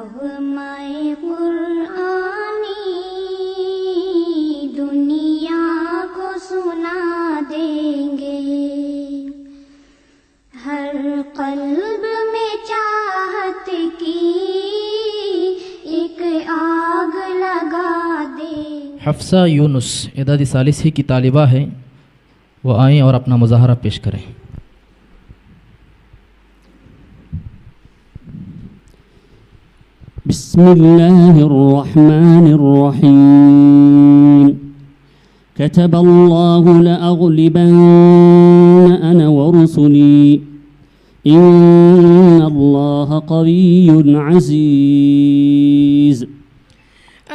नग़्मे क़ुरआनी दुनिया को सुना देंगे। हर क़ल्ब में चाहत की एक आग लगा दे। हफ्सा यूनुस एदादी सालिसी की तालिबा है, वो आएँ और अपना मुज़ाहरा पेश करें। बिस्मिल्लाहिर्रहमानिर्रहीम। कतब अल्लाहु लअग़लिबन्न अना व रुसुली इन्नल्लाह क़विय्युन अज़ीज़।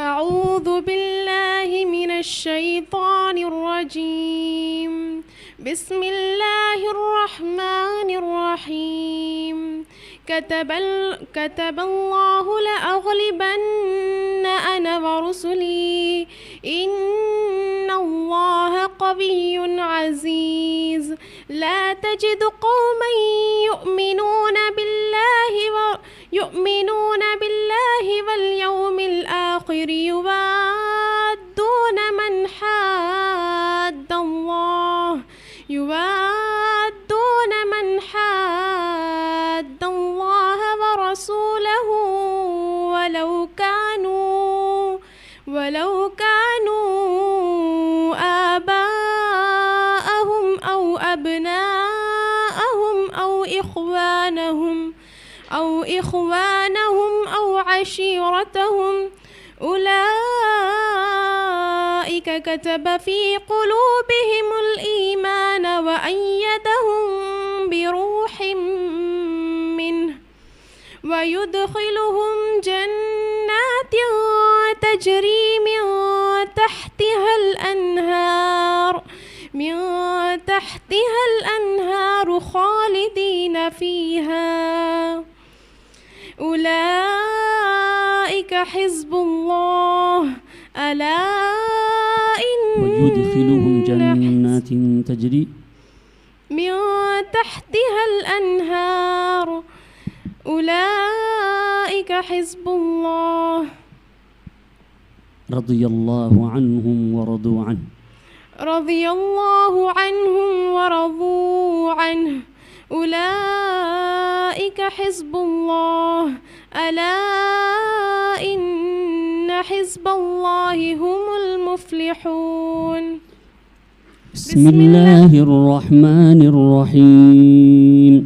अऊज़ु बिल्लाहि मिनश शैतानिर रजीम। बिस्मिल्लाहिर्रहमानिर्रहीम। कतबल्लाहु लअग़लिबन्न अना व रुसुली इन्नल्लाह क़विय्युन अज़ीज़। ला तजिदु क़ौमन युमिनून बिल्लाहि वल यौमिल आखिर युवाद्दून मन हाद्दल्लाह व रसूलहु वलौ कानू आबाअहुम औ अबनाअहुम औ इख़वानहुम औ अशीरतहुम उलाइका कतब फ़ी क़ुलूबिहिमुल ईमान व अय्यदहुम बिरूहिम मिन्हु व युदख़िलुहुम जन्नातिन तजरी मिन तहतिहल अन्हार ख़ालिदीन फ़ीहा उलाइका हिज़्बुल्लाह अला वयुदख़िलुहुम जन्नातिन तजरी मिन तहतिहल अन्हार उलाइका हिज़्बुल्लाह। रज़ियल्लाहु अन्हुम व रदू अन्हु। रज़ियल्लाहु अन्हुम व रदू अन्हु उलाइका हिज़्बुल्लाह अला इन्न हिज़्बल्लाहि हुमुल मुफ़्लिहून। बिस्मिल्लाहिर्रहमानिर्रहीम।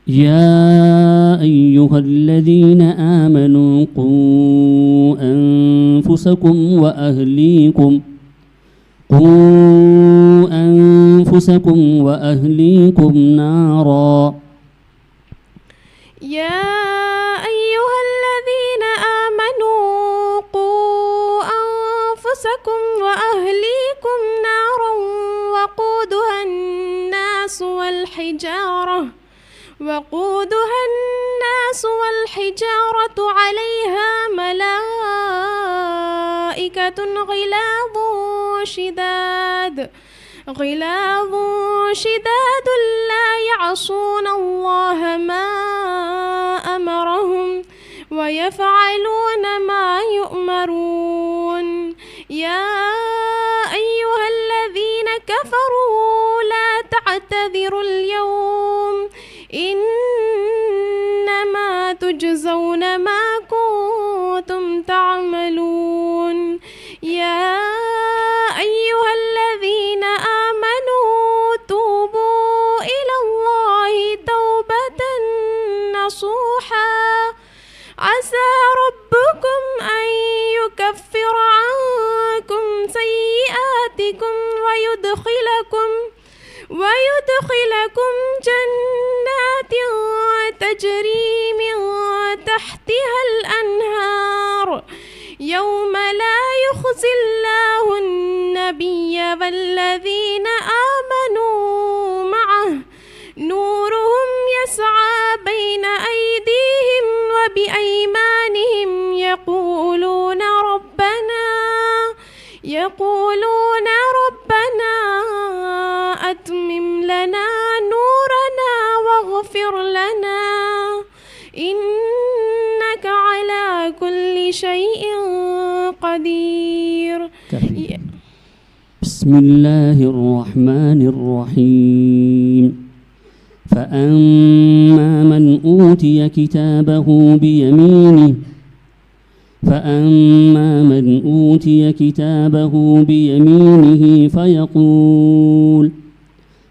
या अय्युहल्लज़ीन आमनू क़ू अन्फुसकुम व अहलीकुम नारा। या अय्युहल्लज़ीन आमनू क़ू अन्फुसकुम व अहलीकुम नारा वक़ूदुहा الناس والحجارة عليها ملائكة غلاظ شداد لا يعصون الله ما أمرهم ويفعلون ما يؤمرون. يا أيها الذين كفروا لا تعتذروا اليوم إنما تجزون ما كنتم تعملون. يا أيها الذين آمنوا توبوا إلى الله توبة نصوحا عسى ربكم أن يكفر عنكم سيئاتكم ويدخلكم جنات تجري من تحتها الأنهار يوم لا يخزي الله النبي والذين آمنوا معه نورهم يسعى بين أيديهم وبأيمانهم يقولون ربنا أتمم لنا نورنا واغفر لنا إنك على كل شيء قدير. كفي. بسم الله الرحمن الرحيم. فأما من أوتي كتابه بيمينه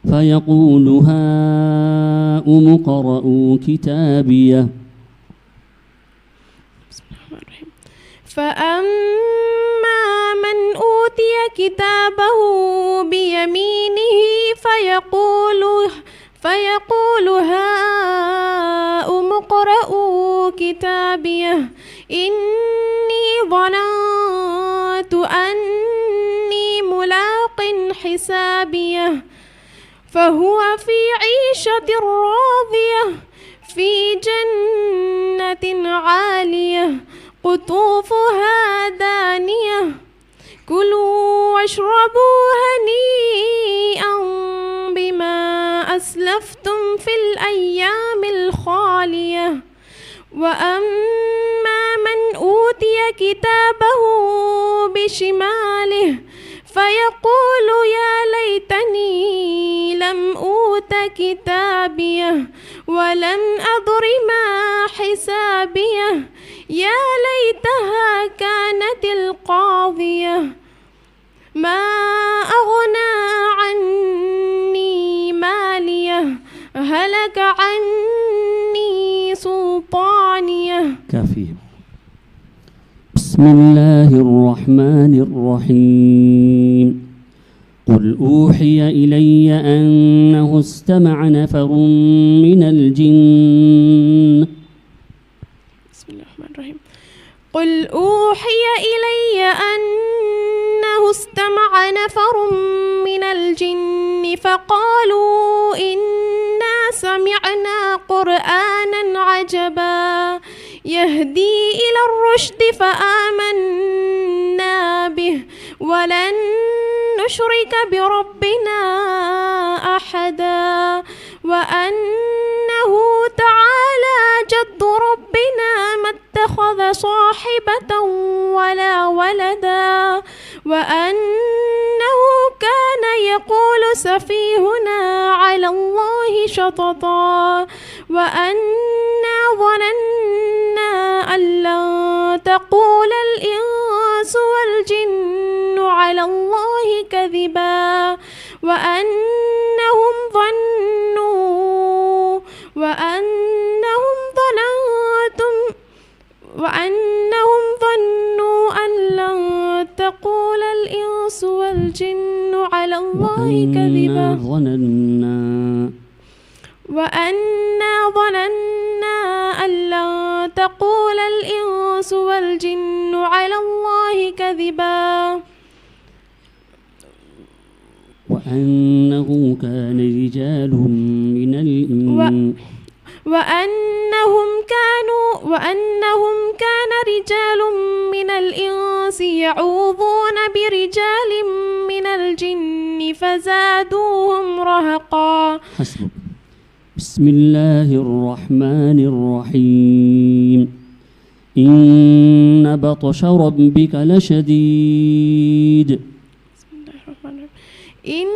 فيقول هاؤم اقرءوا كتابيه. فأما من أوتي كتابه بيمينه فيقول هاؤم اقرءوا كتابيه إني ظننت أني ملاق حسابيه فهو في عيشة راضية في جنة عالية قطوفها دانية كلوا واشربوا هنيئا بما أسلفتم في الأيام الخالية. وأما من أوتي كتابه بشماله فيقول يا ليتني لم أوت كتابيه ولم أدر ما حسابيه يا ليتها كانت القاضية ما أغنى عني ماليه هلك عني سلطانيه. كافي. بسم الله الرحمن الرحيم. قل أوحي إلي أنه استمع نفر من الجن. بسم الله الرحمن الرحيم. قل أوحي إلي أنه استمع نفر من الجن فقالوا إنا سمعنا قرآنا عجبا يهدي إلى الرشد فآمنا به ولن نشرك بربنا أحدا وأنه تعالى جد ربنا ما اتخذ صاحبة ولا ولدا وأنه كان يقول سفيهنا على الله شططا وأنا ظننا أن لن تقول الإنس والجن على الله كذبا وأنهم ظنوا أن لن تقول الإنس والجن على الله كذبا وأنا ظننا أن لن تقول الإنس والجن على الله كذبا وأنه كان رجال من الإنس وأنهم كان رجال من الإنس يعوذون برجال من الجن فزادوهم رهقا. حسبك. بسم الله الرحمن الرحيم. إن بطش ربك لشديد. بسم الله الرحمن الرحيم. إن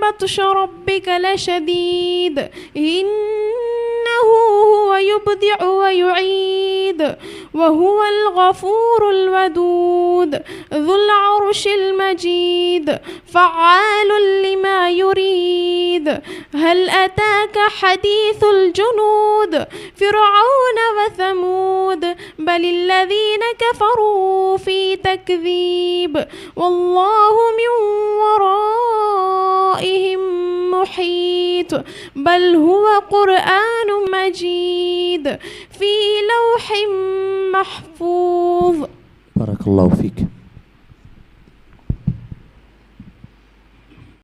بطش ربك لشديد إنه هو يبدع ويعيد وهو الغفور الودود ذو العرش المجيد فعال لما يريد. هل أتاك حديث الجنود فرعون وثمود بل الذين كفروا في تكذيب والله من ورائهم محيط بل هو قرآن مجيد في لوح محفوظ. بارك الله فيك.